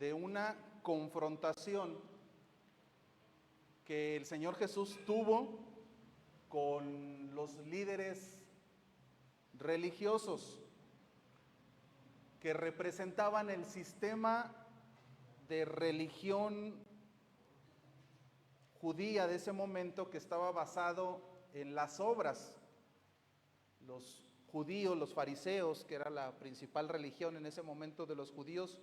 de una confrontación que el Señor Jesús tuvo con los líderes religiosos que representaban el sistema de religión judía de ese momento, que estaba basado en las obras. Los judíos, los fariseos, que era la principal religión en ese momento de los judíos,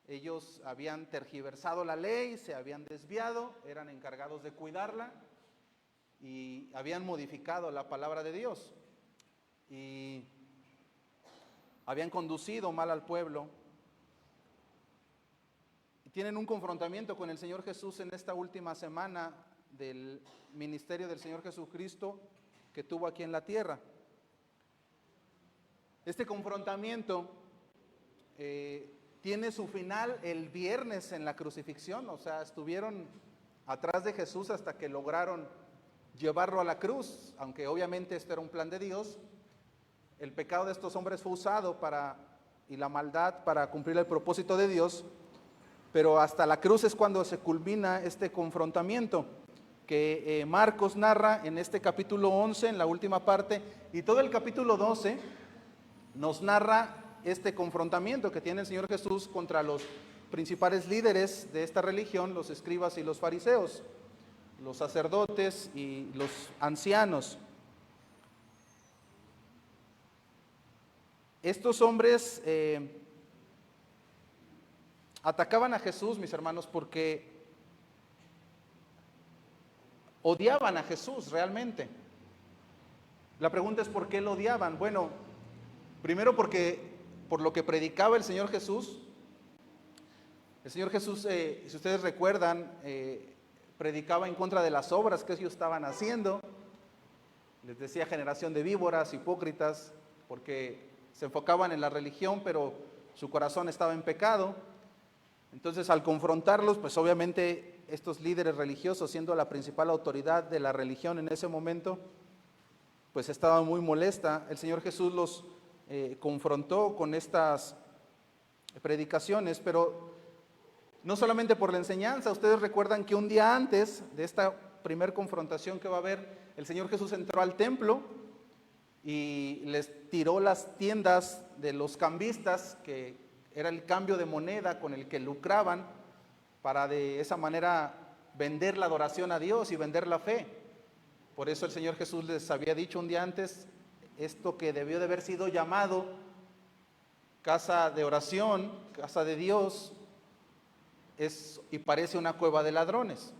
ellos habían tergiversado la ley, se habían desviado, eran encargados de cuidarla y habían modificado la palabra de Dios y habían conducido mal al pueblo. Y tienen un confrontamiento con el Señor Jesús en esta última semana del ministerio del Señor Jesucristo que tuvo aquí en la tierra. Este confrontamiento tiene su final el viernes en la crucifixión, o sea, estuvieron atrás de Jesús hasta que lograron llevarlo a la cruz, aunque obviamente esto era un plan de Dios. El pecado de estos hombres fue usado y la maldad para cumplir el propósito de Dios, pero hasta la cruz es cuando se culmina este confrontamiento que Marcos narra en este capítulo 11, en la última parte, y todo el capítulo 12 nos narra este confrontamiento que tiene el Señor Jesús contra los principales líderes de esta religión, los escribas y los fariseos, los sacerdotes y los ancianos. Estos hombres atacaban a Jesús, mis hermanos, porque odiaban a Jesús realmente. La pregunta es: ¿por qué lo odiaban? Bueno, primero porque por lo que predicaba el Señor Jesús. El Señor Jesús, si ustedes recuerdan, predicaba en contra de las obras que ellos estaban haciendo. Les decía generación de víboras, hipócritas, porque se enfocaban en la religión, pero su corazón estaba en pecado. Entonces, al confrontarlos, pues obviamente estos líderes religiosos, siendo la principal autoridad de la religión en ese momento, pues estaba muy molesta. El Señor Jesús los confrontó con estas predicaciones, pero no solamente por la enseñanza. Ustedes recuerdan que un día antes de esta primer confrontación que va a haber, el Señor Jesús entró al templo y les tiró las tiendas de los cambistas, que era el cambio de moneda con el que lucraban, para de esa manera vender la adoración a Dios y vender la fe. Por eso el Señor Jesús les había dicho un día antes: esto que debió de haber sido llamado casa de oración, casa de Dios, es y parece una cueva de ladrones.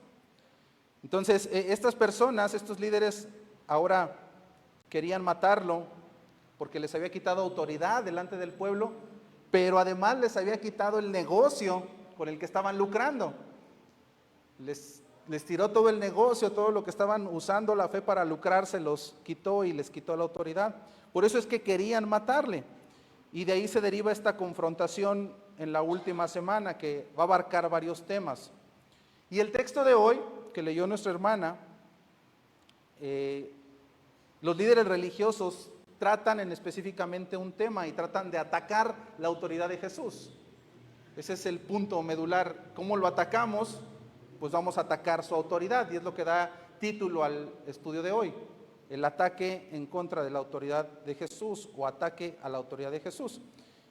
Entonces, estas personas, estos líderes, ahora querían matarlo porque les había quitado autoridad delante del pueblo, pero además les había quitado el negocio con el que estaban lucrando. Les tiró todo el negocio, todo lo que estaban usando la fe para lucrar, se los quitó y les quitó la autoridad. Por eso es que querían matarle. Y de ahí se deriva esta confrontación en la última semana, que va a abarcar varios temas. Y el texto de hoy, que leyó nuestra hermana, los líderes religiosos tratan específicamente un tema y tratan de atacar la autoridad de Jesús. Ese es el punto medular. ¿Cómo lo atacamos? Pues vamos a atacar su autoridad, y es lo que da título al estudio de hoy: el ataque en contra de la autoridad de Jesús, o ataque a la autoridad de Jesús.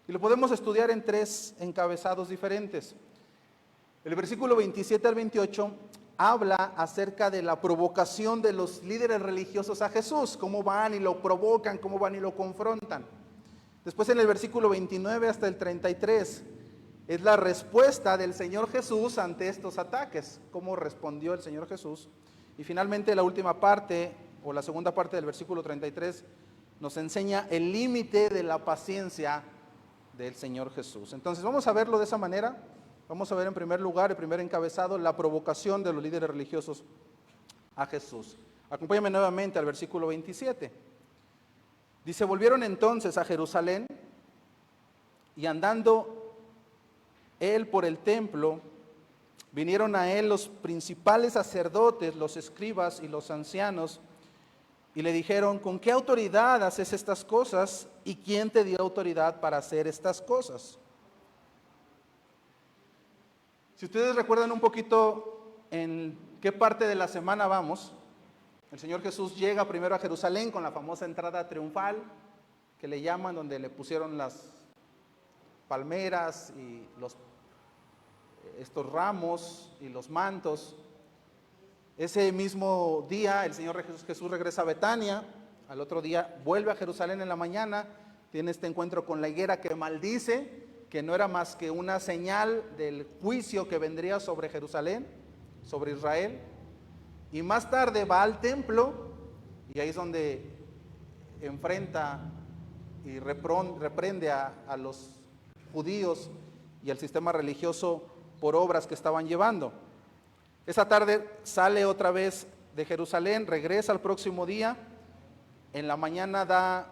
Y lo podemos estudiar en tres encabezados diferentes. El versículo 27 al 28 habla acerca de la provocación de los líderes religiosos a Jesús, cómo van y lo provocan, cómo van y lo confrontan. Después, en el versículo 29 hasta el 33, es la respuesta del Señor Jesús ante estos ataques, cómo respondió el Señor Jesús. Y finalmente la última parte, o la segunda parte del versículo 33, nos enseña el límite de la paciencia del Señor Jesús. Entonces vamos a verlo de esa manera. Vamos a ver en primer lugar, el primer encabezado, la provocación de los líderes religiosos a Jesús. Acompáñame nuevamente al versículo 27. Dice: volvieron entonces a Jerusalén, y andando él por el templo, vinieron a él los principales sacerdotes, los escribas y los ancianos, y le dijeron: ¿con qué autoridad haces estas cosas? ¿Y quién te dio autoridad para hacer estas cosas? Si ustedes recuerdan un poquito en qué parte de la semana vamos, el Señor Jesús llega primero a Jerusalén con la famosa entrada triunfal, que le llaman, donde le pusieron las palmeras y estos ramos y los mantos. Ese mismo día el Señor Jesús regresa a Betania, al otro día vuelve a Jerusalén en la mañana, tiene este encuentro con la higuera que maldice, que no era más que una señal del juicio que vendría sobre Jerusalén, sobre Israel. Y más tarde va al templo y ahí es donde enfrenta y reprende a los judíos y al sistema religioso por obras que estaban llevando. Esa tarde sale otra vez de Jerusalén, regresa al próximo día. En la mañana da,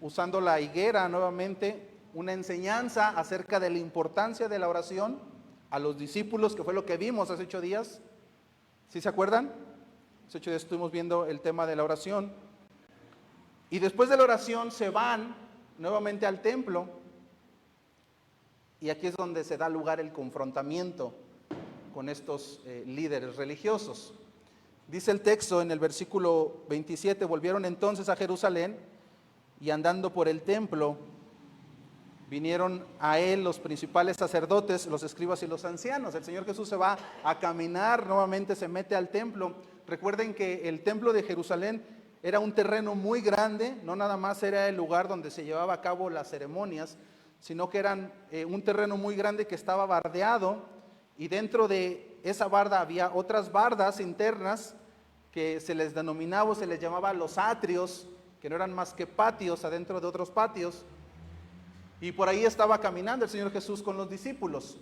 usando la higuera nuevamente, una enseñanza acerca de la importancia de la oración a los discípulos, que fue lo que vimos hace 8 días. ¿Sí se acuerdan? Hace 8 días estuvimos viendo el tema de la oración. Y después de la oración se van nuevamente al templo. Y aquí es donde se da lugar el confrontamiento con estos líderes religiosos. Dice el texto en el versículo 27, volvieron entonces a Jerusalén y andando por el templo, vinieron a él los principales sacerdotes, los escribas y los ancianos. El Señor Jesús se va a caminar, nuevamente se mete al templo. Recuerden que el templo de Jerusalén era un terreno muy grande, no nada más era el lugar donde se llevaba a cabo las ceremonias, sino que eran un terreno muy grande que estaba bardeado, y dentro de esa barda había otras bardas internas que se les denominaba o se les llamaba los atrios, que no eran más que patios adentro de otros patios. Y por ahí estaba caminando el Señor Jesús con los discípulos,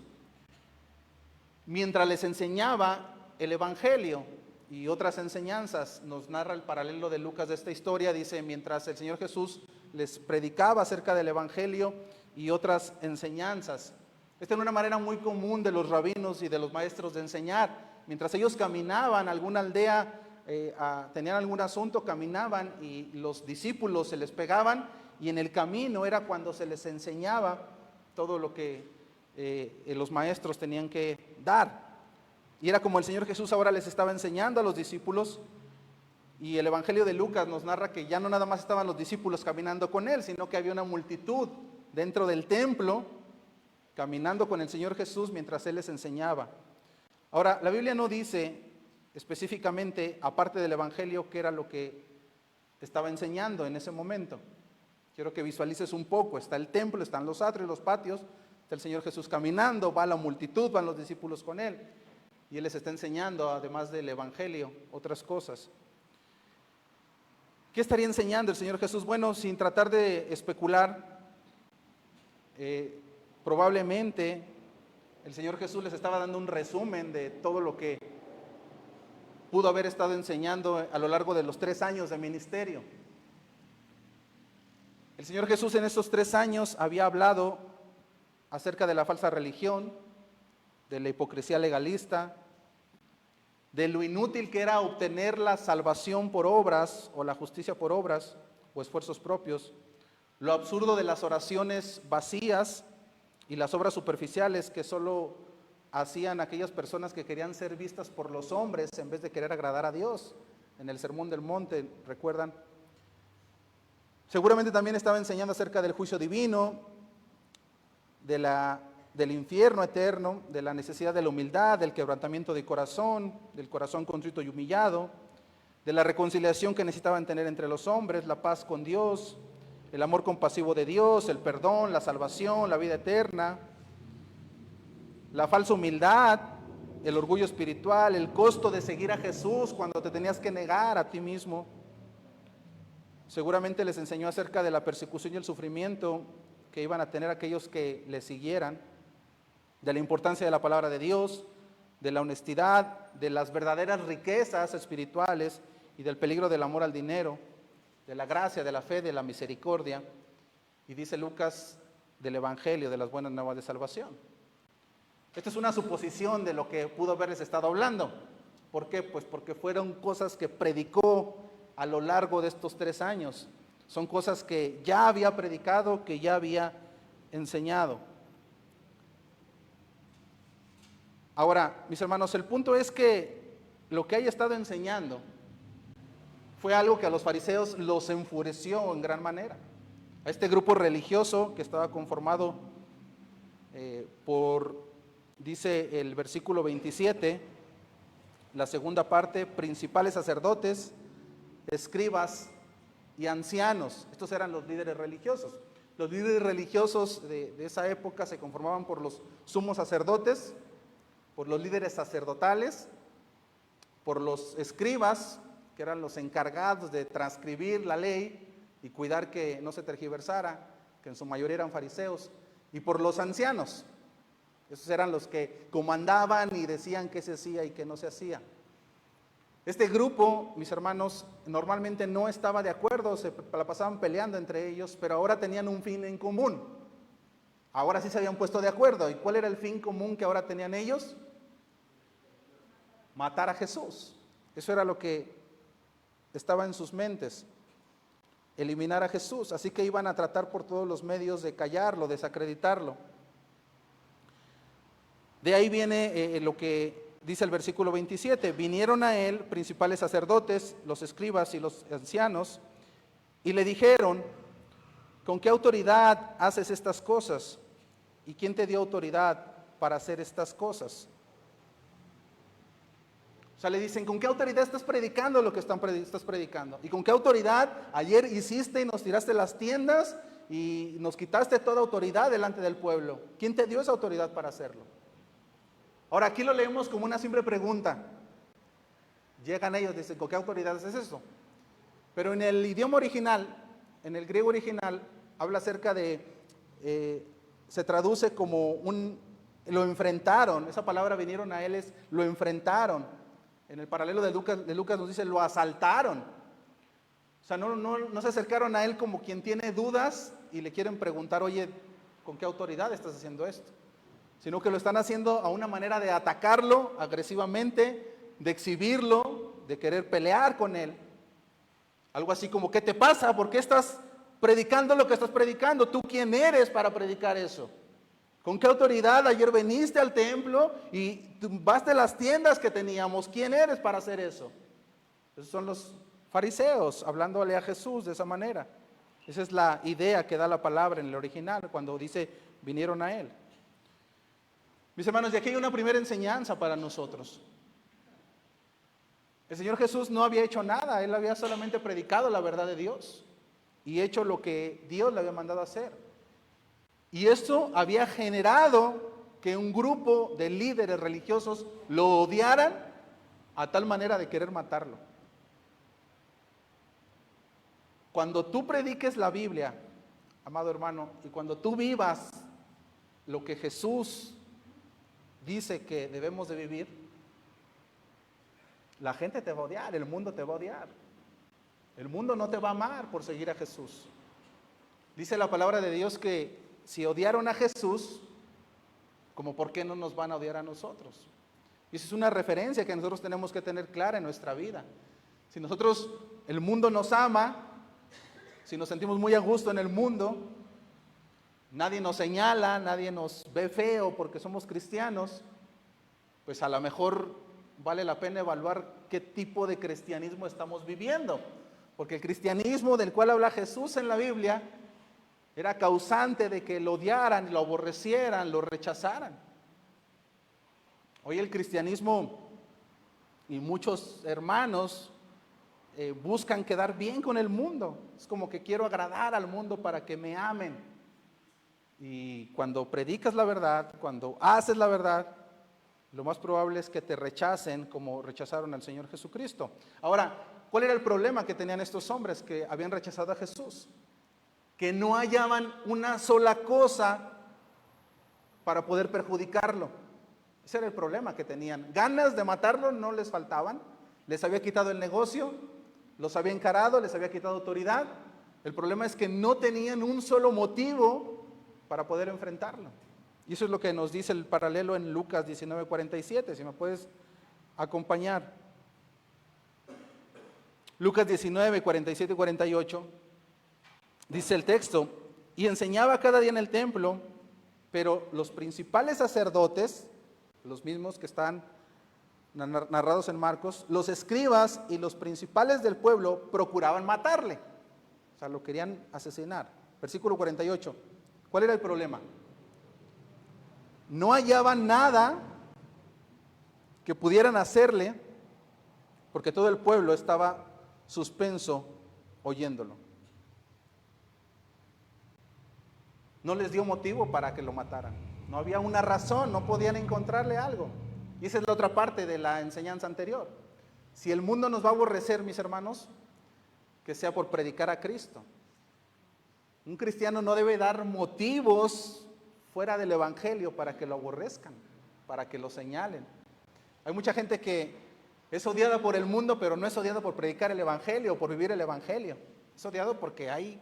mientras les enseñaba el Evangelio y otras enseñanzas. Nos narra el paralelo de Lucas de esta historia. Dice, mientras el Señor Jesús les predicaba acerca del Evangelio y otras enseñanzas. Esta era una manera muy común de los rabinos y de los maestros de enseñar. Mientras ellos caminaban a alguna aldea, tenían algún asunto, caminaban y los discípulos se les pegaban, y en el camino era cuando se les enseñaba todo lo que los maestros tenían que dar. Y era como el Señor Jesús ahora les estaba enseñando a los discípulos. Y el Evangelio de Lucas nos narra que ya no nada más estaban los discípulos caminando con él, sino que había una multitud dentro del templo caminando con el Señor Jesús mientras él les enseñaba. Ahora, la Biblia no dice específicamente, aparte del Evangelio, qué era lo que estaba enseñando en ese momento. Quiero que visualices un poco. Está el templo, están los atrios, los patios, está el Señor Jesús caminando, va la multitud, van los discípulos con él, y él les está enseñando, además del Evangelio, otras cosas. ¿Qué estaría enseñando el Señor Jesús? Bueno, sin tratar de especular, probablemente el Señor Jesús les estaba dando un resumen de todo lo que pudo haber estado enseñando a lo largo de los 3 años de ministerio. El Señor Jesús en estos 3 años había hablado acerca de la falsa religión, de la hipocresía legalista, de lo inútil que era obtener la salvación por obras o la justicia por obras o esfuerzos propios, lo absurdo de las oraciones vacías y las obras superficiales que solo hacían aquellas personas que querían ser vistas por los hombres en vez de querer agradar a Dios. En el Sermón del Monte, ¿recuerdan? Seguramente también estaba enseñando acerca del juicio divino, del infierno eterno, de la necesidad de la humildad, del quebrantamiento de corazón, del corazón contrito y humillado, de la reconciliación que necesitaban tener entre los hombres, la paz con Dios, el amor compasivo de Dios, el perdón, la salvación, la vida eterna, la falsa humildad, el orgullo espiritual, el costo de seguir a Jesús cuando te tenías que negar a ti mismo. Seguramente les enseñó acerca de la persecución y el sufrimiento que iban a tener aquellos que le siguieran, de la importancia de la palabra de Dios, de la honestidad, de las verdaderas riquezas espirituales y del peligro del amor al dinero, de la gracia, de la fe, de la misericordia. Y dice Lucas del Evangelio, de las buenas nuevas de salvación. Esta es una suposición de lo que pudo haberles estado hablando. ¿Por qué? Pues porque fueron cosas que predicó a lo largo de estos 3 años. Son cosas que ya había predicado, que ya había enseñado. Ahora, mis hermanos, el punto es que lo que haya estado enseñando fue algo que a los fariseos los enfureció en gran manera. A este grupo religioso que estaba conformado dice el versículo 27, la segunda parte, principales sacerdotes, escribas y ancianos. Estos eran los líderes religiosos. Los líderes religiosos de esa época se conformaban por los sumos sacerdotes, por los líderes sacerdotales, por los escribas, que eran los encargados de transcribir la ley y cuidar que no se tergiversara, que en su mayoría eran fariseos, y por los ancianos. Esos eran los que comandaban y decían qué se hacía y qué no se hacía. Este grupo, mis hermanos, normalmente no estaba de acuerdo, se la pasaban peleando entre ellos, pero ahora tenían un fin en común. Ahora sí se habían puesto de acuerdo. ¿Y cuál era el fin común que ahora tenían ellos? Matar a Jesús. Eso era lo que estaba en sus mentes, eliminar a Jesús. Así que iban a tratar por todos los medios de callarlo, desacreditarlo. De ahí viene lo que dice el versículo 27, vinieron a él principales sacerdotes, los escribas y los ancianos, y le dijeron, ¿con qué autoridad haces estas cosas? ¿Y quién te dio autoridad para hacer estas cosas? O sea, le dicen, ¿con qué autoridad estás predicando lo que estás predicando? ¿Y con qué autoridad ayer hiciste y nos tiraste las tiendas y nos quitaste toda autoridad delante del pueblo? ¿Quién te dio esa autoridad para hacerlo? Ahora, aquí lo leemos como una simple pregunta. Llegan ellos, dicen, ¿con qué autoridad haces eso? Pero en el idioma original, en el griego original, habla acerca de, se traduce como lo enfrentaron. Esa palabra vinieron a él lo enfrentaron. En el paralelo de Lucas nos dice, lo asaltaron. O sea, no se acercaron a él como quien tiene dudas y le quieren preguntar, oye, ¿con qué autoridad estás haciendo esto? Sino que lo están haciendo a una manera de atacarlo agresivamente, de exhibirlo, de querer pelear con él. Algo así como, ¿qué te pasa? ¿Por qué estás predicando lo que estás predicando? ¿Tú quién eres para predicar eso? ¿Con qué autoridad ayer viniste al templo y tumbaste las tiendas que teníamos? ¿Quién eres para hacer eso? Esos son los fariseos hablándole a Jesús de esa manera. Esa es la idea que da la palabra en el original cuando dice vinieron a él. Mis hermanos, de aquí hay una primera enseñanza para nosotros. El Señor Jesús no había hecho nada, Él había solamente predicado la verdad de Dios y hecho lo que Dios le había mandado hacer. Y esto había generado que un grupo de líderes religiosos lo odiaran a tal manera de querer matarlo. Cuando tú prediques la Biblia, amado hermano, y cuando tú vivas lo que Jesús dice que debemos de vivir, la gente te va a odiar, el mundo te va a odiar. El mundo no te va a amar por seguir a Jesús. Dice la palabra de Dios que si odiaron a Jesús, como por qué no nos van a odiar a nosotros. Y esa es una referencia que nosotros tenemos que tener clara en nuestra vida. Si nosotros, el mundo nos ama, si nos sentimos muy a gusto en el mundo, nadie nos señala, nadie nos ve feo porque somos cristianos, pues a lo mejor vale la pena evaluar qué tipo de cristianismo estamos viviendo. Porque el cristianismo del cual habla Jesús en la Biblia era causante de que lo odiaran, lo aborrecieran, lo rechazaran. Hoy el cristianismo y muchos hermanos buscan quedar bien con el mundo. Es como que quiero agradar al mundo para que me amen. Y cuando predicas la verdad, cuando haces la verdad, lo más probable es que te rechacen como rechazaron al Señor Jesucristo. Ahora, ¿cuál era el problema que tenían estos hombres que habían rechazado a Jesús? Que no hallaban una sola cosa para poder perjudicarlo. Ese era el problema que tenían. Ganas de matarlo no les faltaban. Les había quitado el negocio, los había encarado, les había quitado autoridad. El problema es que no tenían un solo motivo para poder enfrentarlo. Y eso es lo que nos dice el paralelo en Lucas 19:47, si me puedes acompañar. Lucas 19, 47 y 48, dice el texto, y enseñaba cada día en el templo, pero los principales sacerdotes, los mismos que están narrados en Marcos, los escribas y los principales del pueblo procuraban matarle. O sea, lo querían asesinar. Versículo 48. ¿Cuál era el problema? No hallaban nada que pudieran hacerle porque todo el pueblo estaba suspenso oyéndolo. No les dio motivo para que lo mataran. No había una razón, no podían encontrarle algo. Y esa es la otra parte de la enseñanza anterior. Si el mundo nos va a aborrecer, mis hermanos, que sea por predicar a Cristo. Un cristiano no debe dar motivos fuera del evangelio para que lo aborrezcan, para que lo señalen. Hay mucha gente que es odiada por el mundo, pero no es odiada por predicar el evangelio o por vivir el evangelio. Es odiado porque hay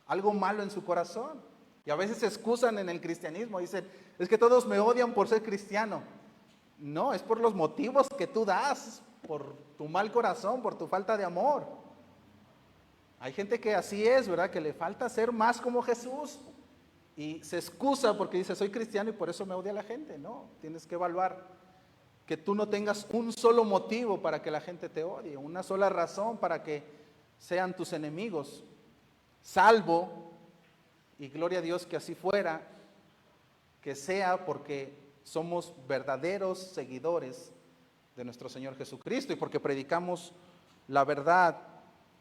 algo malo en su corazón. Y a veces se excusan en el cristianismo, dicen, es que todos me odian por ser cristiano. No, es por los motivos que tú das, por tu mal corazón, por tu falta de amor. Hay gente que así es, ¿verdad? Que le falta ser más como Jesús y se excusa porque dice, soy cristiano y por eso me odia la gente. No, tienes que evaluar que tú no tengas un solo motivo para que la gente te odie, una sola razón para que sean tus enemigos, salvo, y gloria a Dios que así fuera, que sea porque somos verdaderos seguidores de nuestro Señor Jesucristo y porque predicamos la verdad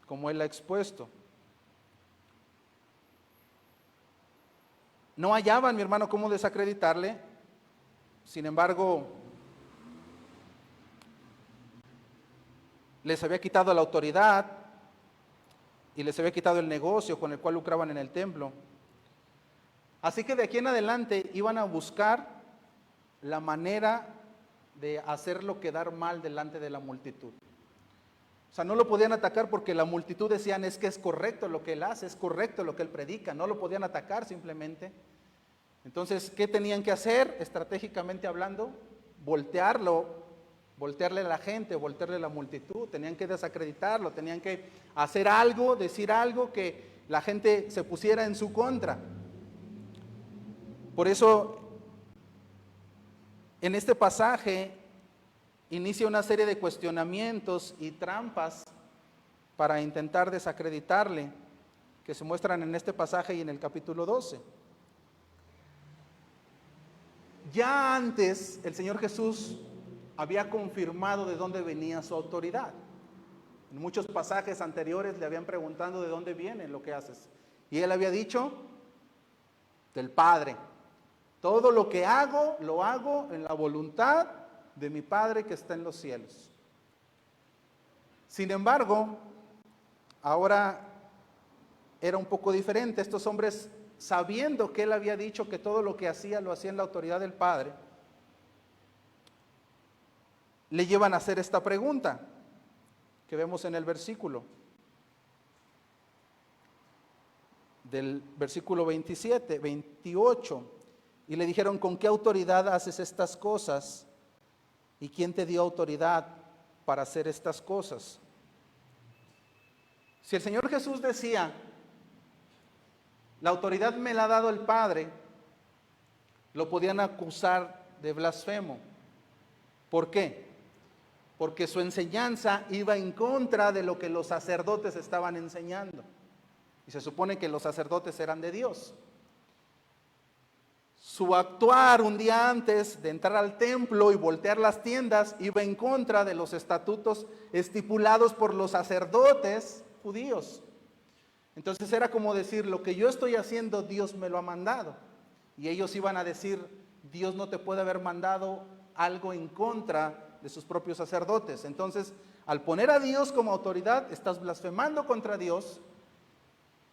como Él la ha expuesto. No hallaban, mi hermano, cómo desacreditarle. Sin embargo, les había quitado la autoridad y les había quitado el negocio con el cual lucraban en el templo. Así que de aquí en adelante iban a buscar la manera de hacerlo quedar mal delante de la multitud. O sea, no lo podían atacar porque la multitud decían, es que es correcto lo que él hace, es correcto lo que él predica. No lo podían atacar simplemente. Entonces, ¿qué tenían que hacer? Estratégicamente hablando, voltearle a la gente, voltearle a la multitud. Tenían que desacreditarlo, tenían que hacer algo, decir algo que la gente se pusiera en su contra. Por eso, en este pasaje inicia una serie de cuestionamientos y trampas para intentar desacreditarle, que se muestran en este pasaje y en el capítulo 12. Ya antes el Señor Jesús había confirmado de dónde venía su autoridad. En muchos pasajes anteriores le habían preguntado de dónde viene lo que haces. Y él había dicho, del Padre. Todo lo que hago, lo hago en la voluntad de mi Padre que está en los cielos. Sin embargo, ahora era un poco diferente. Estos hombres, sabiendo que él había dicho que todo lo que hacía, lo hacía en la autoridad del Padre, le llevan a hacer esta pregunta que vemos en el versículo. Del versículo 28. Y le dijeron, ¿con qué autoridad haces estas cosas? ¿Y quién te dio autoridad para hacer estas cosas? Si el Señor Jesús decía, la autoridad me la ha dado el Padre, lo podían acusar de blasfemo. ¿Por qué? Porque su enseñanza iba en contra de lo que los sacerdotes estaban enseñando. Y se supone que los sacerdotes eran de Dios. Su actuar un día antes de entrar al templo y voltear las tiendas iba en contra de los estatutos estipulados por los sacerdotes judíos. Entonces era como decir, lo que yo estoy haciendo, Dios me lo ha mandado. Y ellos iban a decir, Dios no te puede haber mandado algo en contra de sus propios sacerdotes. Entonces, al poner a Dios como autoridad, estás blasfemando contra Dios.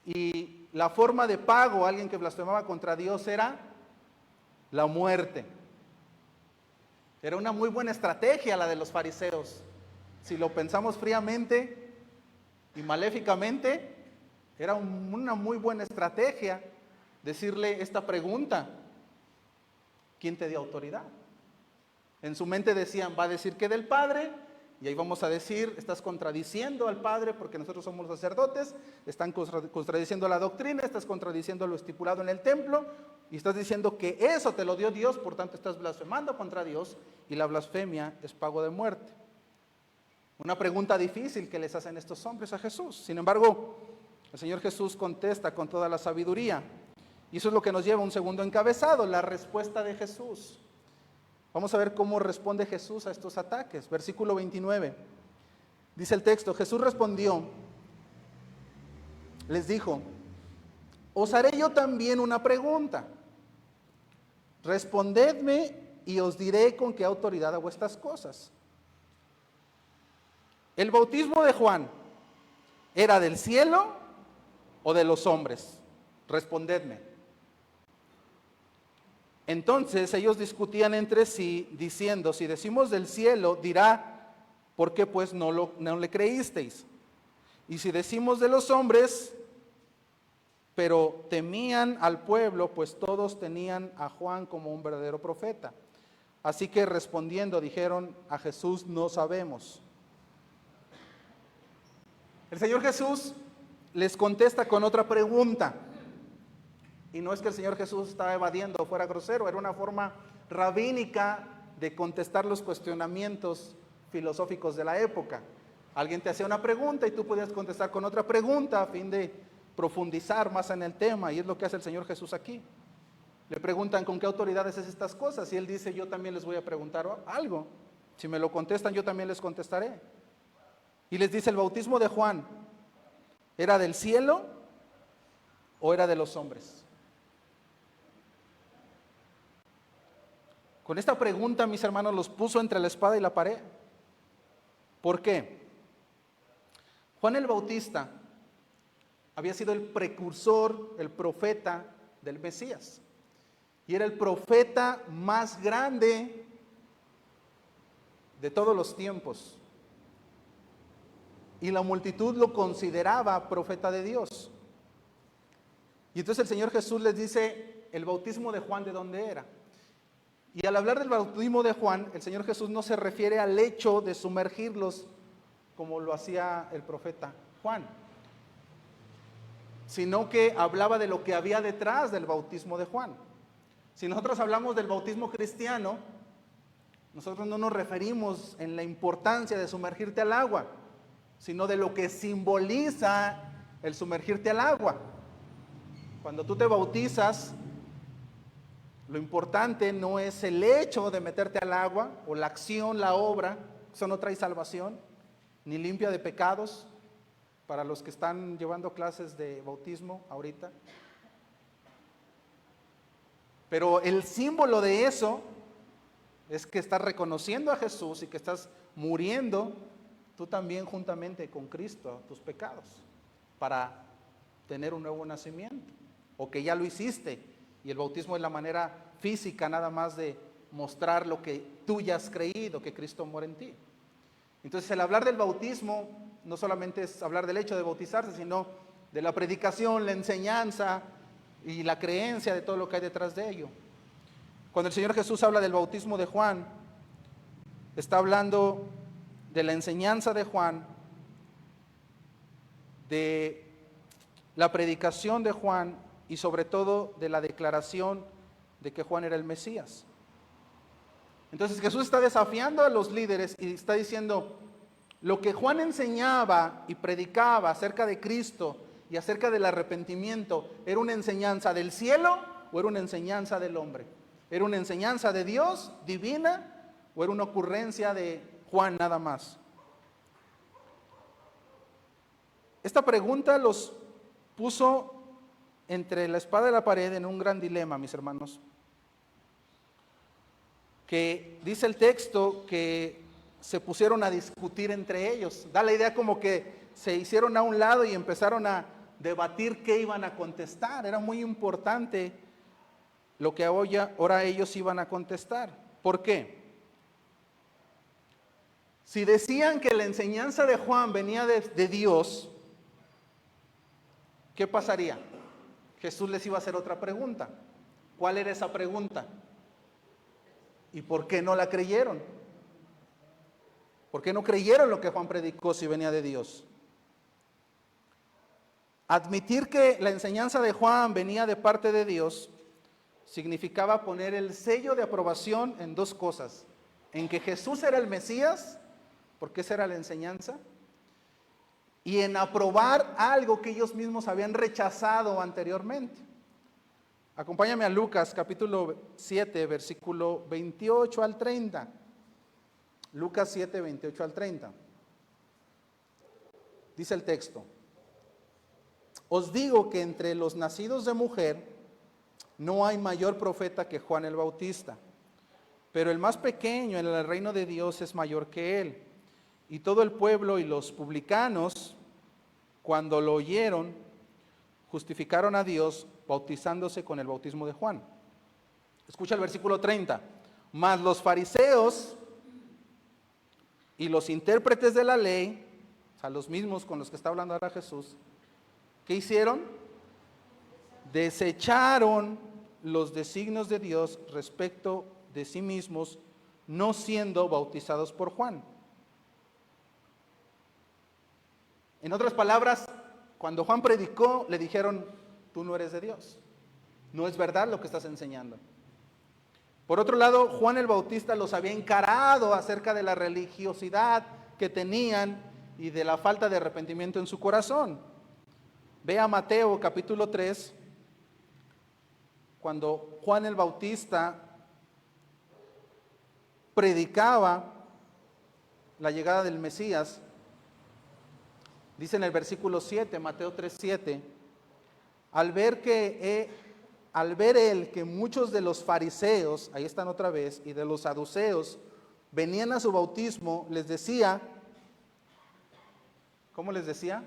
Y la forma de pago a alguien que blasfemaba contra Dios era la muerte. Era una muy buena estrategia la de los fariseos. Si lo pensamos fríamente y maléficamente, era una muy buena estrategia decirle esta pregunta: ¿quién te dio autoridad? En su mente decían, va a decir que del Padre, y ahí vamos a decir, estás contradiciendo al Padre porque nosotros somos los sacerdotes, están contradiciendo la doctrina, estás contradiciendo lo estipulado en el templo, y estás diciendo que eso te lo dio Dios, por tanto estás blasfemando contra Dios y la blasfemia es pago de muerte. Una pregunta difícil que les hacen estos hombres a Jesús. Sin embargo, el Señor Jesús contesta con toda la sabiduría. Y eso es lo que nos lleva a un segundo encabezado, la respuesta de Jesús. Vamos a ver cómo responde Jesús a estos ataques. Versículo 29. Dice el texto, Jesús respondió, les dijo, os haré yo también una pregunta. Respondedme y os diré con qué autoridad hago estas cosas. ¿El bautismo de Juan era del cielo o de los hombres? Respondedme. Entonces ellos discutían entre sí, diciendo, si decimos del cielo, dirá, ¿por qué pues no le creísteis? Y si decimos de los hombres, pero temían al pueblo, pues todos tenían a Juan como un verdadero profeta. Así que respondiendo dijeron a Jesús, no sabemos. El Señor Jesús les contesta con otra pregunta. Y no es que el Señor Jesús estaba evadiendo o fuera grosero, era una forma rabínica de contestar los cuestionamientos filosóficos de la época. Alguien te hacía una pregunta y tú podías contestar con otra pregunta a fin de profundizar más en el tema, y es lo que hace el Señor Jesús aquí. Le preguntan con qué autoridades es estas cosas, y Él dice, yo también les voy a preguntar algo. Si me lo contestan, yo también les contestaré. Y les dice, ¿el bautismo de Juan era del cielo o era de los hombres? Con esta pregunta, mis hermanos, los puso entre la espada y la pared. ¿Por qué? Juan el Bautista había sido el precursor, el profeta del Mesías. Y era el profeta más grande de todos los tiempos. Y la multitud lo consideraba profeta de Dios. Y entonces el Señor Jesús les dice, ¿el bautismo de Juan de dónde era? Y al hablar del bautismo de Juan, el Señor Jesús no se refiere al hecho de sumergirlos como lo hacía el profeta Juan, sino que hablaba de lo que había detrás del bautismo de Juan. Si nosotros hablamos del bautismo cristiano, nosotros no nos referimos en la importancia de sumergirte al agua, sino de lo que simboliza el sumergirte al agua. Cuando tú te bautizas, lo importante no es el hecho de meterte al agua o la acción, la obra, eso no trae salvación, ni limpia de pecados, para los que están llevando clases de bautismo ahorita. Pero el símbolo de eso es que estás reconociendo a Jesús y que estás muriendo tú también juntamente con Cristo tus pecados para tener un nuevo nacimiento, o que ya lo hiciste. Y el bautismo es la manera física nada más de mostrar lo que tú ya has creído, que Cristo muere en ti. Entonces el hablar del bautismo no solamente es hablar del hecho de bautizarse, sino de la predicación, la enseñanza y la creencia de todo lo que hay detrás de ello. Cuando el Señor Jesús habla del bautismo de Juan, está hablando de la enseñanza de Juan, de la predicación de Juan y sobre todo de la declaración de que Juan era el Mesías. Entonces Jesús está desafiando a los líderes y está diciendo, lo que Juan enseñaba y predicaba acerca de Cristo y acerca del arrepentimiento, ¿era una enseñanza del cielo o era una enseñanza del hombre? ¿Era una enseñanza de Dios, divina, o era una ocurrencia de Juan nada más? Esta pregunta los puso entre la espada y la pared en un gran dilema, mis hermanos. Que dice el texto que se pusieron a discutir entre ellos. Da la idea como que se hicieron a un lado y empezaron a debatir qué iban a contestar. Era muy importante lo que ahora ellos iban a contestar. ¿Por qué? Si decían que la enseñanza de Juan venía de Dios, ¿qué pasaría? Jesús les iba a hacer otra pregunta. ¿Cuál era esa pregunta? ¿Y por qué no la creyeron? ¿Por qué no creyeron lo que Juan predicó si venía de Dios? Admitir que la enseñanza de Juan venía de parte de Dios significaba poner el sello de aprobación en dos cosas: en que Jesús era el Mesías, porque esa era la enseñanza, y en aprobar algo que ellos mismos habían rechazado anteriormente. Acompáñame a Lucas capítulo 7, versículo 28 al 30. Lucas 7, 28 al 30. Dice el texto: os digo que entre los nacidos de mujer no hay mayor profeta que Juan el Bautista, pero el más pequeño en el reino de Dios es mayor que él. Y todo el pueblo y los publicanos, cuando lo oyeron, justificaron a Dios bautizándose con el bautismo de Juan. Escucha el versículo 30. Mas los fariseos y los intérpretes de la ley, o sea, los mismos con los que está hablando ahora Jesús, ¿qué hicieron? Desecharon los designios de Dios respecto de sí mismos, no siendo bautizados por Juan. En otras palabras, cuando Juan predicó, le dijeron: tú no eres de Dios, no es verdad lo que estás enseñando. Por otro lado, Juan el Bautista los había encarado acerca de la religiosidad que tenían y de la falta de arrepentimiento en su corazón. Ve a Mateo capítulo 3, cuando Juan el Bautista predicaba la llegada del Mesías. Dice en el versículo 7, Mateo 3, 7, al ver él que muchos de los fariseos, ahí están otra vez, y de los saduceos, venían a su bautismo, les decía, ¿cómo les decía?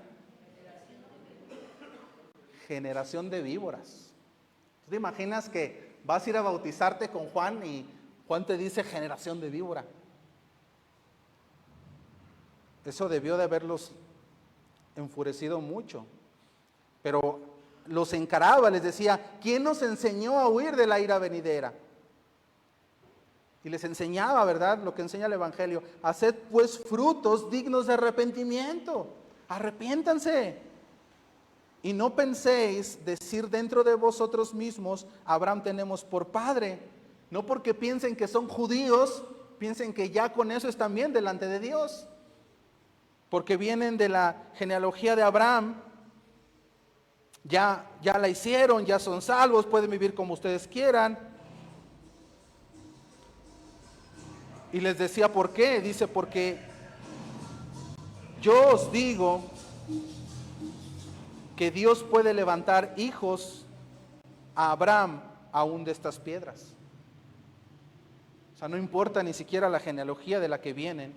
Generación de víboras. ¿Tú te imaginas que vas a ir a bautizarte con Juan y Juan te dice generación de víbora? Eso debió de haberlos enfurecido mucho, pero los encaraba, les decía: ¿quién nos enseñó a huir de la ira venidera? Y les enseñaba, ¿verdad?, lo que enseña el Evangelio: haced pues frutos dignos de arrepentimiento, arrepiéntanse, y no penséis decir dentro de vosotros mismos: Abraham tenemos por padre. No porque piensen que son judíos, piensen que ya con eso están bien delante de Dios, porque vienen de la genealogía de Abraham, ya la hicieron, ya son salvos, pueden vivir como ustedes quieran. Y les decía, ¿por qué? Dice: porque yo os digo que Dios puede levantar hijos a Abraham aún de estas piedras. O sea, no importa ni siquiera la genealogía de la que vienen,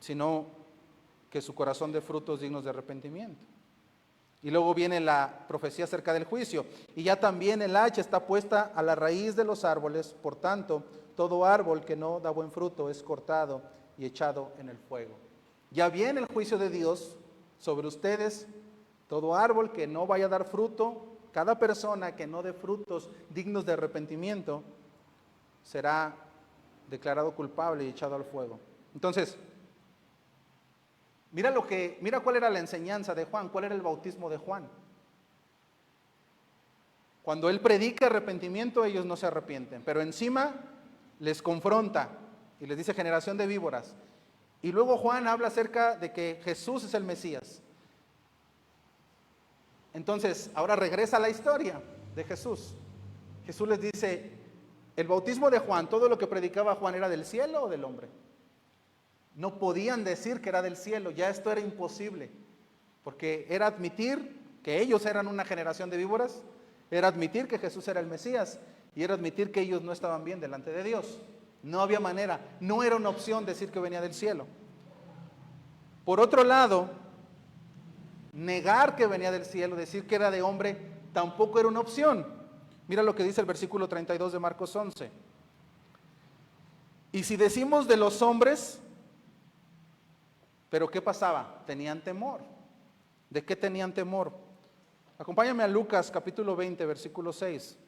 sino que su corazón dé frutos dignos de arrepentimiento. Y luego viene la profecía acerca del juicio. Y ya también el hacha está puesta a la raíz de los árboles. Por tanto, todo árbol que no da buen fruto es cortado y echado en el fuego. Ya viene el juicio de Dios sobre ustedes. Todo árbol que no vaya a dar fruto, cada persona que no dé frutos dignos de arrepentimiento, será declarado culpable y echado al fuego. Entonces, mira cuál era la enseñanza de Juan, cuál era el bautismo de Juan. Cuando él predica arrepentimiento, ellos no se arrepienten, pero encima les confronta y les dice generación de víboras. Y luego Juan habla acerca de que Jesús es el Mesías. Entonces, ahora regresa a la historia de Jesús. Jesús les dice: el bautismo de Juan, todo lo que predicaba Juan, ¿era del cielo o del hombre? No podían decir que era del cielo, ya esto era imposible, porque era admitir que ellos eran una generación de víboras, era admitir que Jesús era el Mesías, y era admitir que ellos no estaban bien delante de Dios. No había manera, no era una opción decir que venía del cielo. Por otro lado, negar que venía del cielo, decir que era de hombre, tampoco era una opción. Mira lo que dice el versículo 32 de Marcos 11. Y si decimos de los hombres, ¿pero qué pasaba? Tenían temor. ¿De qué tenían temor? Acompáñame a Lucas capítulo 20, versículo 6,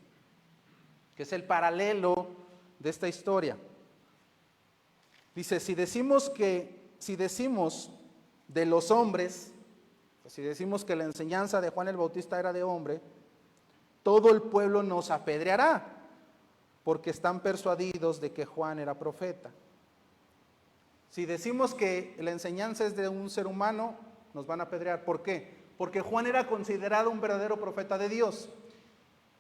que es el paralelo de esta historia. Dice: si decimos de los hombres, si decimos que la enseñanza de Juan el Bautista era de hombre, todo el pueblo nos apedreará, porque están persuadidos de que Juan era profeta. Si decimos que la enseñanza es de un ser humano, nos van a apedrear. ¿Por qué? Porque Juan era considerado un verdadero profeta de Dios.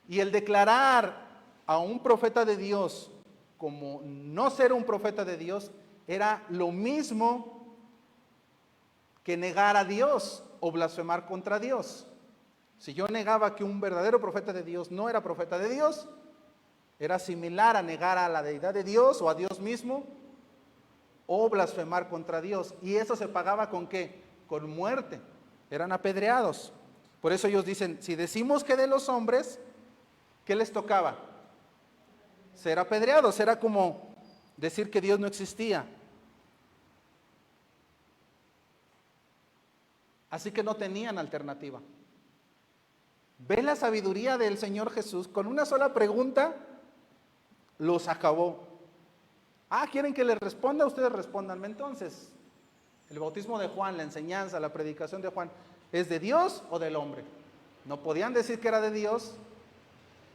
Y el declarar a un profeta de Dios como no ser un profeta de Dios era lo mismo que negar a Dios o blasfemar contra Dios. Si yo negaba que un verdadero profeta de Dios no era profeta de Dios, era similar a negar a la deidad de Dios o a Dios mismo o blasfemar contra Dios. Y eso se pagaba ¿con qué? Con muerte. Eran apedreados. Por eso ellos dicen, si decimos que de los hombres, ¿qué les tocaba? Ser apedreados. Era como decir que Dios no existía. Así que no tenían alternativa. Ve la sabiduría del Señor Jesús, con una sola pregunta los acabó. ¿Quieren que les responda? Ustedes respóndanme entonces. El bautismo de Juan, la enseñanza, la predicación de Juan, ¿es de Dios o del hombre? No podían decir que era de Dios,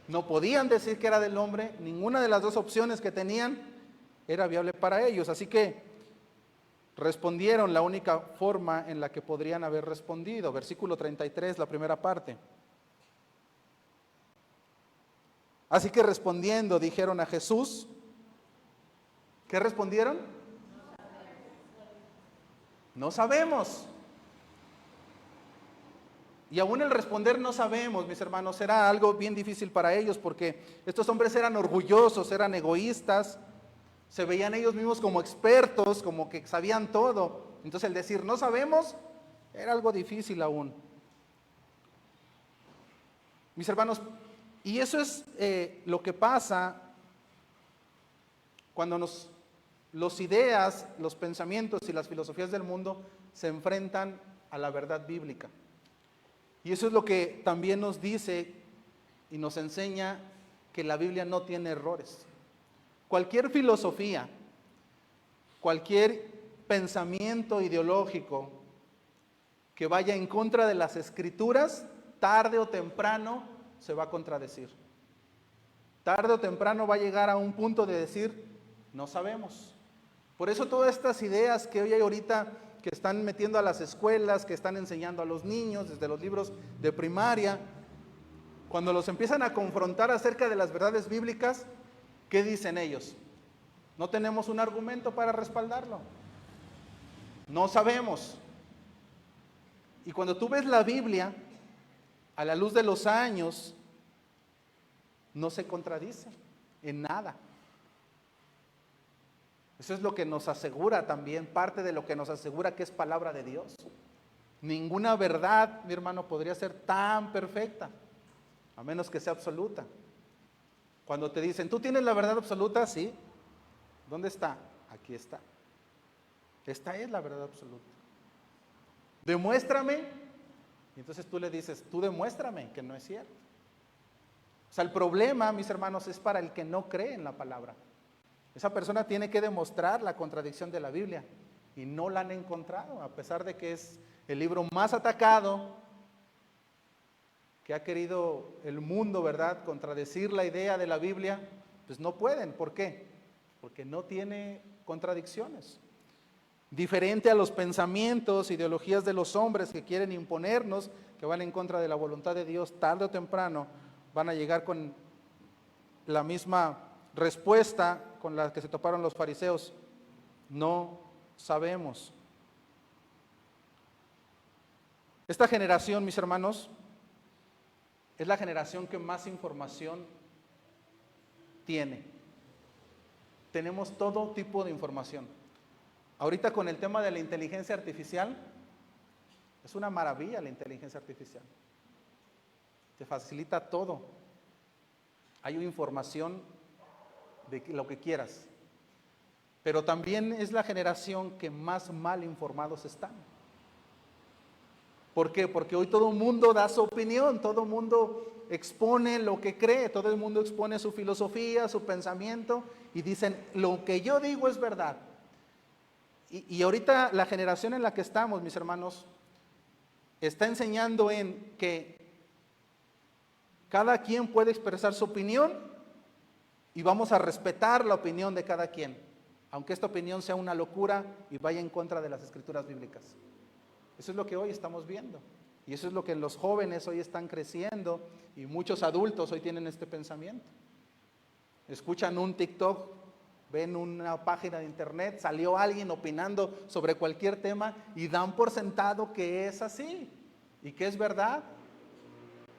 no podían decir que era del hombre, ninguna de las dos opciones que tenían era viable para ellos. Así que respondieron la única forma en la que podrían haber respondido. Versículo 33, la primera parte. Así que respondiendo dijeron a Jesús, ¿qué respondieron? No sabemos. Y aún el responder no sabemos, mis hermanos, era algo bien difícil para ellos porque estos hombres eran orgullosos, eran egoístas, se veían ellos mismos como expertos, como que sabían todo. Entonces el decir no sabemos era algo difícil aún. Mis hermanos, y eso es lo que pasa cuando los ideas, los pensamientos y las filosofías del mundo se enfrentan a la verdad bíblica. Y eso es lo que también nos dice y nos enseña que la Biblia no tiene errores. Cualquier filosofía, cualquier pensamiento ideológico que vaya en contra de las Escrituras, tarde o temprano se va a contradecir. Tarde o temprano va a llegar a un punto de decir, no sabemos. Por eso todas estas ideas que hoy hay ahorita que están metiendo a las escuelas, que están enseñando a los niños desde los libros de primaria, cuando los empiezan a confrontar acerca de las verdades bíblicas, ¿qué dicen ellos? No tenemos un argumento para respaldarlo. No sabemos. Y cuando tú ves la Biblia, a la luz de los años, no se contradice en nada. Eso es lo que nos asegura también, parte de lo que nos asegura que es palabra de Dios. Ninguna verdad, mi hermano, podría ser tan perfecta, a menos que sea absoluta. Cuando te dicen, ¿tú tienes la verdad absoluta? Sí. ¿Dónde está? Aquí está. Esta es la verdad absoluta. Demuéstrame. Y entonces tú le dices, tú demuéstrame que no es cierto. O sea, el problema, mis hermanos, es para el que no cree en la palabra. Esa persona tiene que demostrar la contradicción de la Biblia y no la han encontrado, a pesar de que es el libro más atacado, que ha querido el mundo, ¿verdad?, contradecir la idea de la Biblia, pues no pueden. ¿Por qué? Porque no tiene contradicciones. Diferente a los pensamientos, ideologías de los hombres que quieren imponernos, que van en contra de la voluntad de Dios, tarde o temprano van a llegar con la misma respuesta con la que se toparon los fariseos. No sabemos. Esta generación, mis hermanos, es la generación que más información tiene. Tenemos todo tipo de información. Ahorita con el tema de la inteligencia artificial, es una maravilla la inteligencia artificial. Te facilita todo. Hay información de lo que quieras. Pero también es la generación que más mal informados están. ¿Por qué? Porque hoy todo el mundo da su opinión, todo el mundo expone lo que cree, todo el mundo expone su filosofía, su pensamiento y dicen, lo que yo digo es verdad. Y ahorita la generación en la que estamos, mis hermanos, está enseñando en que Cada quien puede expresar su opinión y vamos a respetar la opinión de cada quien, aunque esta opinión sea una locura y vaya en contra de las escrituras bíblicas. Eso es lo que hoy estamos viendo. Y eso es lo que los jóvenes hoy están creciendo y muchos adultos hoy tienen este pensamiento. Escuchan un TikTok, ven una página de internet, salió alguien opinando sobre cualquier tema y dan por sentado que es así y que es verdad.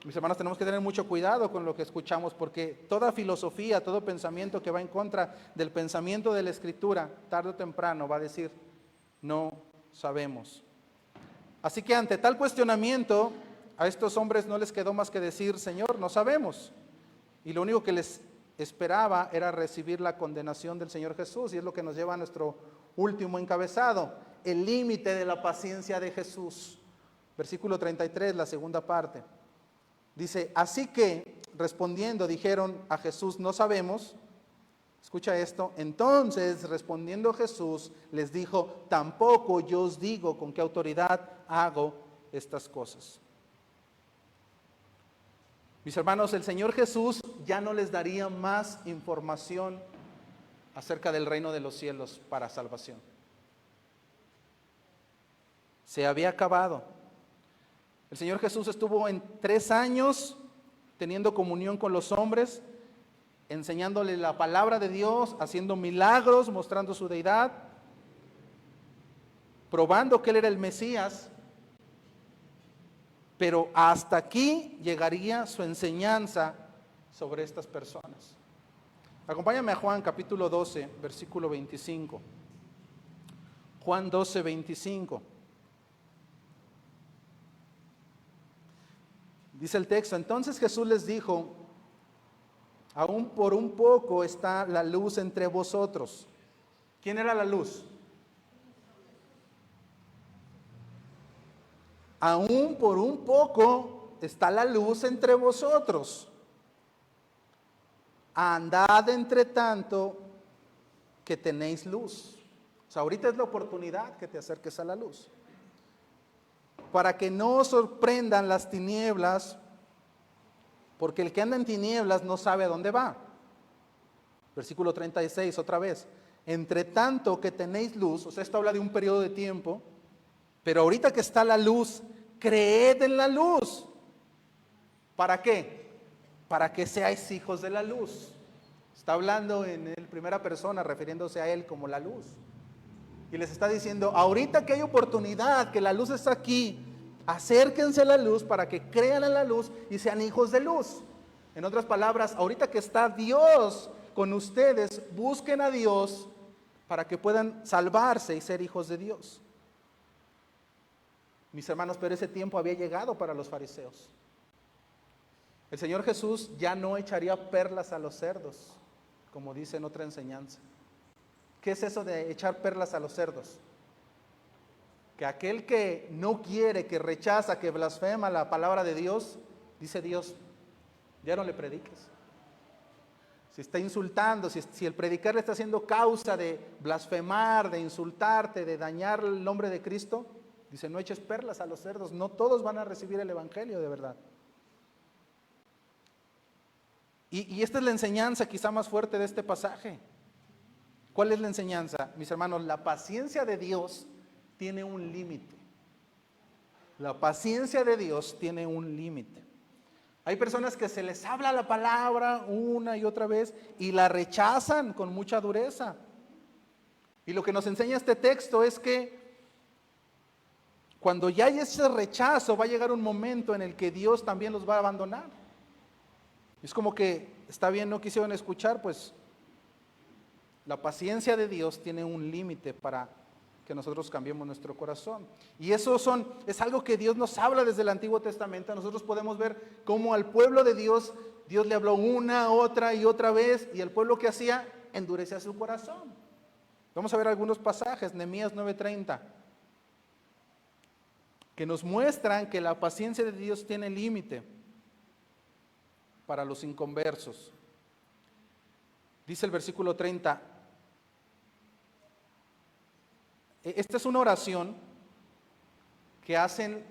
Mis hermanos, tenemos que tener mucho cuidado con lo que escuchamos, porque toda filosofía, todo pensamiento que va en contra del pensamiento de la Escritura, tarde o temprano va a decir, no sabemos. Así que ante tal cuestionamiento, a estos hombres no les quedó más que decir, Señor, no sabemos. Y lo único que les esperaba era recibir la condenación del Señor Jesús, y es lo que nos lleva a nuestro último encabezado, el límite de la paciencia de Jesús. Versículo 33, la segunda parte. Dice, así que respondiendo dijeron a Jesús, no sabemos. Escucha esto, entonces respondiendo Jesús les dijo, tampoco yo os digo con qué autoridad hago estas cosas. Mis hermanos, el Señor Jesús ya no les daría más información acerca del reino de los cielos para salvación. Se había acabado. El Señor Jesús estuvo en 3 años teniendo comunión con los hombres, enseñándole la palabra de Dios, haciendo milagros, mostrando su deidad, probando que Él era el Mesías. Pero hasta aquí llegaría su enseñanza sobre estas personas. Acompáñame a Juan capítulo 12, versículo 25. Juan 12, 25. Dice el texto, entonces Jesús les dijo, aún por un poco está la luz entre vosotros. ¿Quién era la luz? Aún por un poco está la luz entre vosotros. Andad entre tanto que tenéis luz. O sea, ahorita es la oportunidad que te acerques a la luz. Para que no os sorprendan las tinieblas, porque el que anda en tinieblas no sabe a dónde va. Versículo 36, otra vez. Entre tanto que tenéis luz, o sea, esto habla de un periodo de tiempo, pero ahorita que está la luz, creed en la luz. ¿Para qué? Para que seáis hijos de la luz. Está hablando en primera persona, refiriéndose a Él como la luz. Y les está diciendo, ahorita que hay oportunidad, que la luz está aquí, acérquense a la luz para que crean en la luz y sean hijos de luz. En otras palabras, ahorita que está Dios con ustedes, busquen a Dios para que puedan salvarse y ser hijos de Dios. Mis hermanos, pero ese tiempo había llegado para los fariseos. El Señor Jesús ya no echaría perlas a los cerdos, como dice en otra enseñanza. ¿Qué es eso de echar perlas a los cerdos? Que aquel que no quiere, que rechaza, que blasfema la palabra de Dios, dice Dios, ya no le prediques. Si está insultando, si el predicar le está haciendo causa de blasfemar, de insultarte, de dañar el nombre de Cristo, dice, no eches perlas a los cerdos, no todos van a recibir el evangelio de verdad. Y esta es la enseñanza quizá más fuerte de este pasaje. ¿Cuál es la enseñanza? Mis hermanos, la paciencia de Dios tiene un límite. La paciencia de Dios tiene un límite. Hay personas que se les habla la palabra una y otra vez y la rechazan con mucha dureza. Y lo que nos enseña este texto es que cuando ya hay ese rechazo, va a llegar un momento en el que Dios también los va a abandonar. Es como que, está bien, no quisieron escuchar, pues la paciencia de Dios tiene un límite para que nosotros cambiemos nuestro corazón. Y eso es algo que Dios nos habla desde el Antiguo Testamento. Nosotros podemos ver cómo al pueblo de Dios, Dios le habló una, otra y otra vez, y el pueblo que hacía, endurecía su corazón. Vamos a ver algunos pasajes, Nehemías 9:30, que nos muestran que la paciencia de Dios tiene límite para los inconversos. Dice el versículo 30, esta es una oración que hacen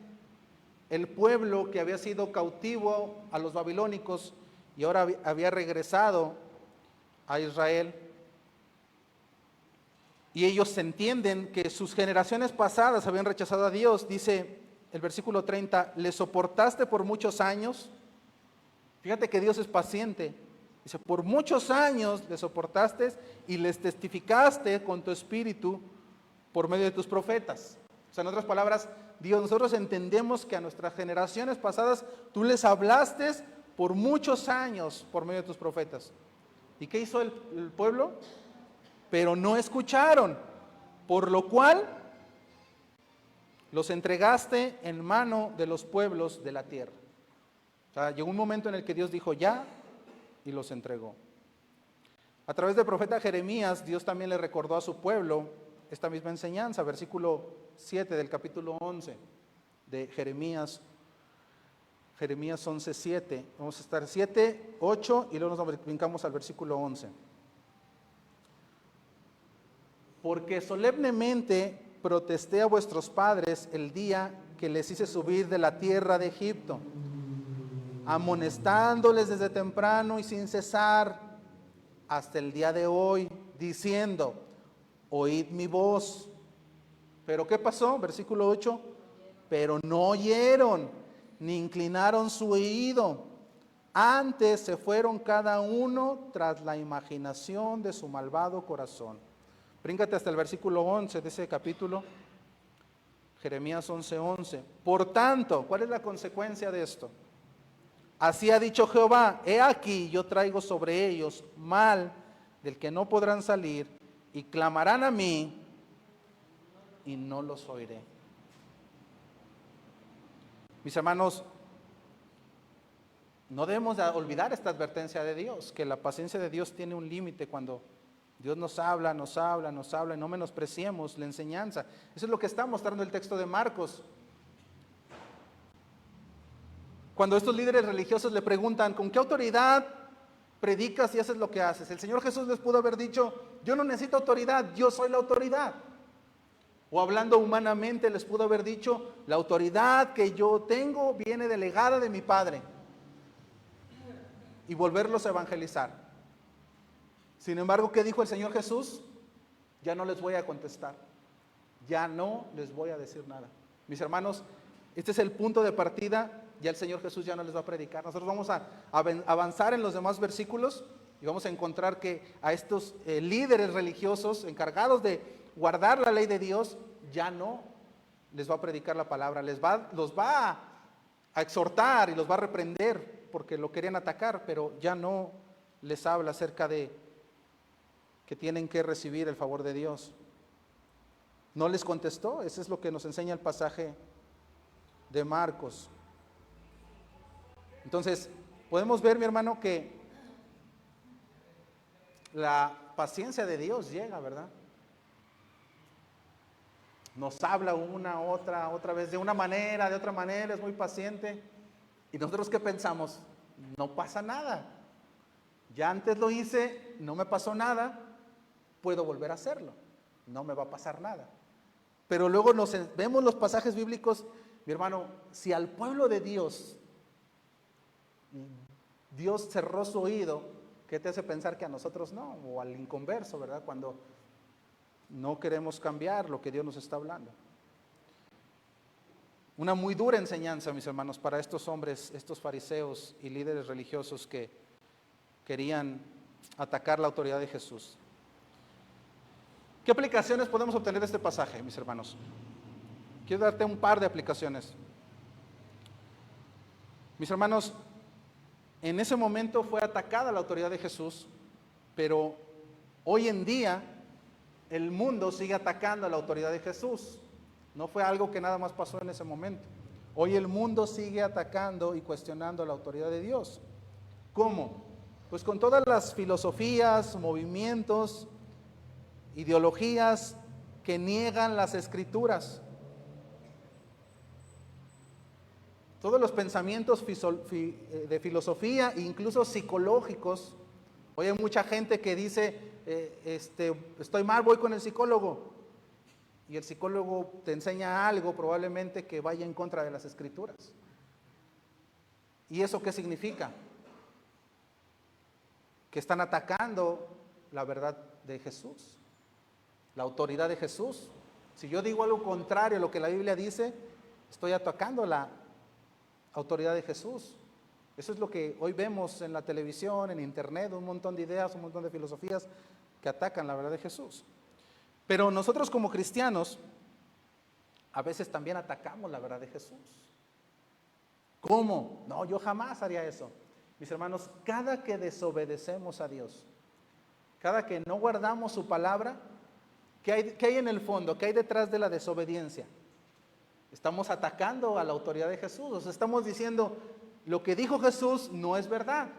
el pueblo que había sido cautivo a los babilónicos y ahora había regresado a Israel. Y ellos entienden que sus generaciones pasadas habían rechazado a Dios. Dice el versículo 30, le soportaste por muchos años. Fíjate que Dios es paciente. Dice, por muchos años le soportaste y les testificaste con tu espíritu por medio de tus profetas. O sea, en otras palabras, Dios, nosotros entendemos que a nuestras generaciones pasadas tú les hablaste por muchos años por medio de tus profetas. ¿Y qué hizo el pueblo? Pero no escucharon, por lo cual los entregaste en mano de los pueblos de la tierra. O sea, llegó un momento en el que Dios dijo ya y los entregó. A través del profeta Jeremías, Dios también le recordó a su pueblo esta misma enseñanza, versículo 7 del capítulo 11 de Jeremías 11, 7. Vamos a estar 7, 8 y luego nos brincamos al versículo 11. Porque solemnemente protesté a vuestros padres el día que les hice subir de la tierra de Egipto, amonestándoles desde temprano y sin cesar hasta el día de hoy, diciendo, oíd mi voz. Pero ¿qué pasó? Versículo 8, pero no oyeron, ni inclinaron su oído. Antes se fueron cada uno tras la imaginación de su malvado corazón. Bríncate hasta el versículo 11 de ese capítulo, Jeremías 11, 11. Por tanto, ¿cuál es la consecuencia de esto? Así ha dicho Jehová, he aquí yo traigo sobre ellos mal del que no podrán salir y clamarán a mí y no los oiré. Mis hermanos, no debemos de olvidar esta advertencia de Dios, que la paciencia de Dios tiene un límite cuando Dios nos habla, y no menospreciemos la enseñanza. Eso es lo que está mostrando el texto de Marcos. Cuando estos líderes religiosos le preguntan, ¿con qué autoridad predicas y haces lo que haces? El Señor Jesús les pudo haber dicho, yo no necesito autoridad, yo soy la autoridad. O hablando humanamente les pudo haber dicho, la autoridad que yo tengo viene delegada de mi Padre. Y volverlos a evangelizar. Sin embargo, ¿qué dijo el Señor Jesús? Ya no les voy a contestar. Ya no les voy a decir nada. Mis hermanos, este es el punto de partida. Ya el Señor Jesús ya no les va a predicar. Nosotros vamos a avanzar en los demás versículos y vamos a encontrar que a estos líderes religiosos encargados de guardar la ley de Dios, ya no les va a predicar la palabra. Los va a exhortar y los va a reprender porque lo querían atacar, pero ya no les habla acerca de que tienen que recibir el favor de Dios. No les contestó. Eso es lo que nos enseña el pasaje de Marcos. Entonces, podemos ver, mi hermano, que la paciencia de Dios llega, ¿verdad? Nos habla otra vez, de una manera, de otra manera, es muy paciente. ¿Y nosotros qué pensamos? No pasa nada. Ya antes lo hice, no me pasó nada, puedo volver a hacerlo, no me va a pasar nada. Pero luego vemos los pasajes bíblicos, mi hermano, si al pueblo de Dios cerró su oído, ¿qué te hace pensar que a nosotros no? O al inconverso, ¿verdad? Cuando no queremos cambiar lo que Dios nos está hablando. Una muy dura enseñanza, mis hermanos, para estos hombres, estos fariseos y líderes religiosos que querían atacar la autoridad de Jesús. ¿Qué aplicaciones podemos obtener de este pasaje, mis hermanos? Quiero darte un par de aplicaciones. Mis hermanos, en ese momento fue atacada la autoridad de Jesús, pero hoy en día el mundo sigue atacando a la autoridad de Jesús. No fue algo que nada más pasó en ese momento. Hoy el mundo sigue atacando y cuestionando la autoridad de Dios. ¿Cómo? Pues con todas las filosofías, movimientos, ideologías que niegan las Escrituras. Todos los pensamientos de filosofía, incluso psicológicos. Hoy hay mucha gente que dice, estoy mal, voy con el psicólogo. Y el psicólogo te enseña algo probablemente que vaya en contra de las Escrituras. ¿Y eso qué significa? Que están atacando la verdad de Jesús, la autoridad de Jesús. Si yo digo algo contrario a lo que la Biblia dice, estoy atacando la autoridad de Jesús. Eso es lo que hoy vemos en la televisión, en internet, un montón de ideas, un montón de filosofías que atacan la verdad de Jesús. Pero nosotros como cristianos, a veces también atacamos la verdad de Jesús. ¿Cómo? No, yo jamás haría eso. Mis hermanos, cada que desobedecemos a Dios, cada que no guardamos su palabra, ¿qué hay en el fondo? ¿Qué hay detrás de la desobediencia? Estamos atacando a la autoridad de Jesús. O sea, estamos diciendo, lo que dijo Jesús no es verdad,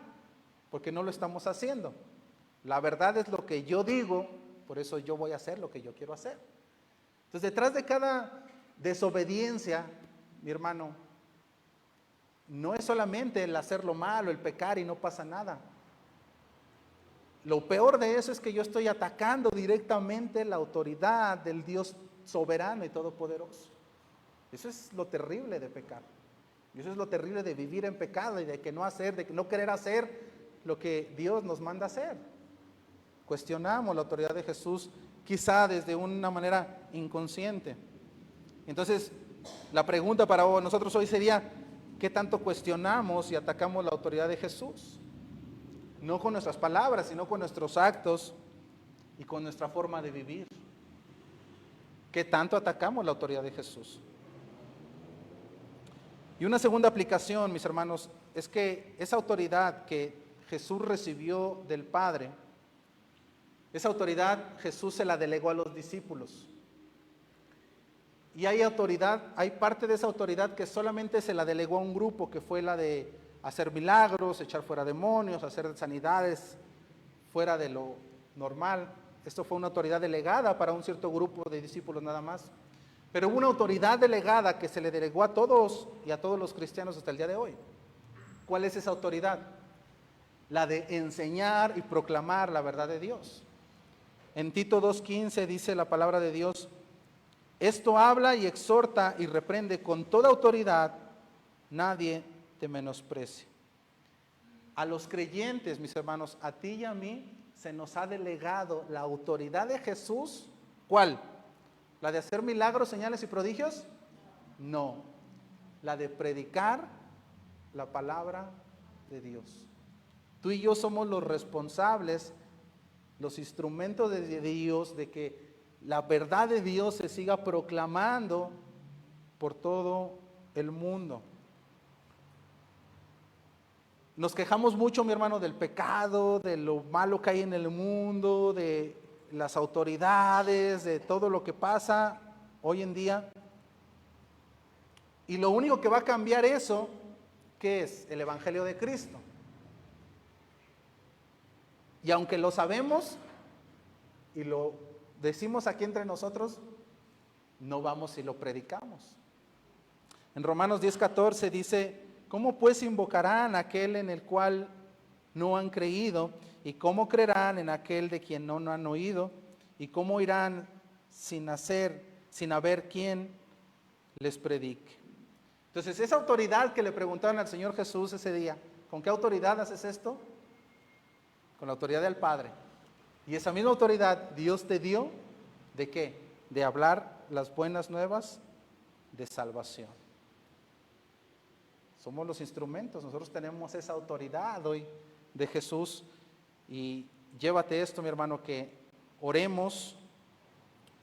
porque no lo estamos haciendo. La verdad es lo que yo digo, por eso yo voy a hacer lo que yo quiero hacer. Entonces, detrás de cada desobediencia, mi hermano, no es solamente el hacer lo malo, el pecar y no pasa nada. Lo peor de eso es que yo estoy atacando directamente la autoridad del Dios soberano y todopoderoso. Eso es lo terrible de pecar. Y eso es lo terrible de vivir en pecado y de que no hacer, de no querer hacer lo que Dios nos manda hacer. Cuestionamos la autoridad de Jesús quizá desde una manera inconsciente. Entonces, la pregunta para nosotros hoy sería, ¿qué tanto cuestionamos y atacamos la autoridad de Jesús? No con nuestras palabras, sino con nuestros actos y con nuestra forma de vivir. ¿Qué tanto atacamos la autoridad de Jesús? Y una segunda aplicación, mis hermanos, es que esa autoridad que Jesús recibió del Padre, esa autoridad Jesús se la delegó a los discípulos. Y hay autoridad, hay parte de esa autoridad que solamente se la delegó a un grupo, que fue la de hacer milagros, echar fuera demonios, hacer sanidades fuera de lo normal. Esto fue una autoridad delegada para un cierto grupo de discípulos nada más. Pero hubo una autoridad delegada que se le delegó a todos y a todos los cristianos hasta el día de hoy. ¿Cuál es esa autoridad? La de enseñar y proclamar la verdad de Dios. En Tito 2:15 dice la palabra de Dios: esto habla y exhorta y reprende con toda autoridad, nadie te menosprecie. A los creyentes, mis hermanos, a ti y a mí, se nos ha delegado la autoridad de Jesús. ¿Cuál? ¿La de hacer milagros, señales y prodigios? No. La de predicar la palabra de Dios. Tú y yo somos los responsables, los instrumentos de Dios, de que la verdad de Dios se siga proclamando por todo el mundo. Nos quejamos mucho, mi hermano, del pecado, de lo malo que hay en el mundo, de las autoridades, de todo lo que pasa hoy en día. Y lo único que va a cambiar eso, ¿qué es? El Evangelio de Cristo. Y aunque lo sabemos y lo decimos aquí entre nosotros, no vamos y lo predicamos. En Romanos 10:14 dice: ¿cómo pues invocarán a aquel en el cual no han creído? ¿Y cómo creerán en aquel de quien no han oído? ¿Y cómo irán sin haber quien les predique? Entonces, esa autoridad que le preguntaron al Señor Jesús ese día, ¿con qué autoridad haces esto? Con la autoridad del Padre. Y esa misma autoridad Dios te dio, ¿de qué? De hablar las buenas nuevas de salvación. Somos los instrumentos, nosotros tenemos esa autoridad hoy de Jesús. Y llévate esto, mi hermano, que oremos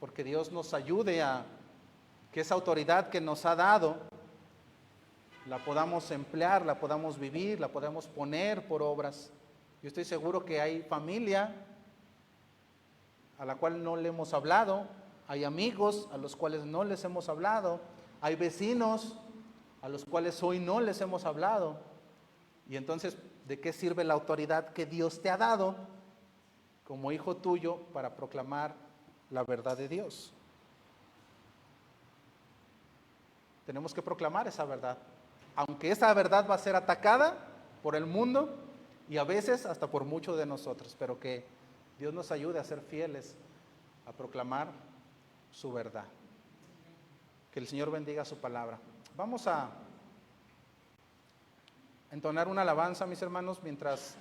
porque Dios nos ayude a que esa autoridad que nos ha dado la podamos emplear, la podamos vivir, la podamos poner por obras. Yo estoy seguro que hay familia a la cual no le hemos hablado, hay amigos a los cuales no les hemos hablado, hay vecinos a los cuales hoy no les hemos hablado. Y entonces, ¿de qué sirve la autoridad que Dios te ha dado como hijo tuyo para proclamar la verdad de Dios? Tenemos que proclamar esa verdad, aunque esa verdad va a ser atacada por el mundo y a veces hasta por muchos de nosotros, pero que Dios nos ayude a ser fieles a proclamar su verdad. Que el Señor bendiga su palabra. Vamos a entonar una alabanza, mis hermanos, mientras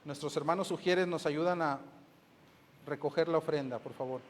nuestros hermanos sugieres nos ayudan a recoger la ofrenda, por favor.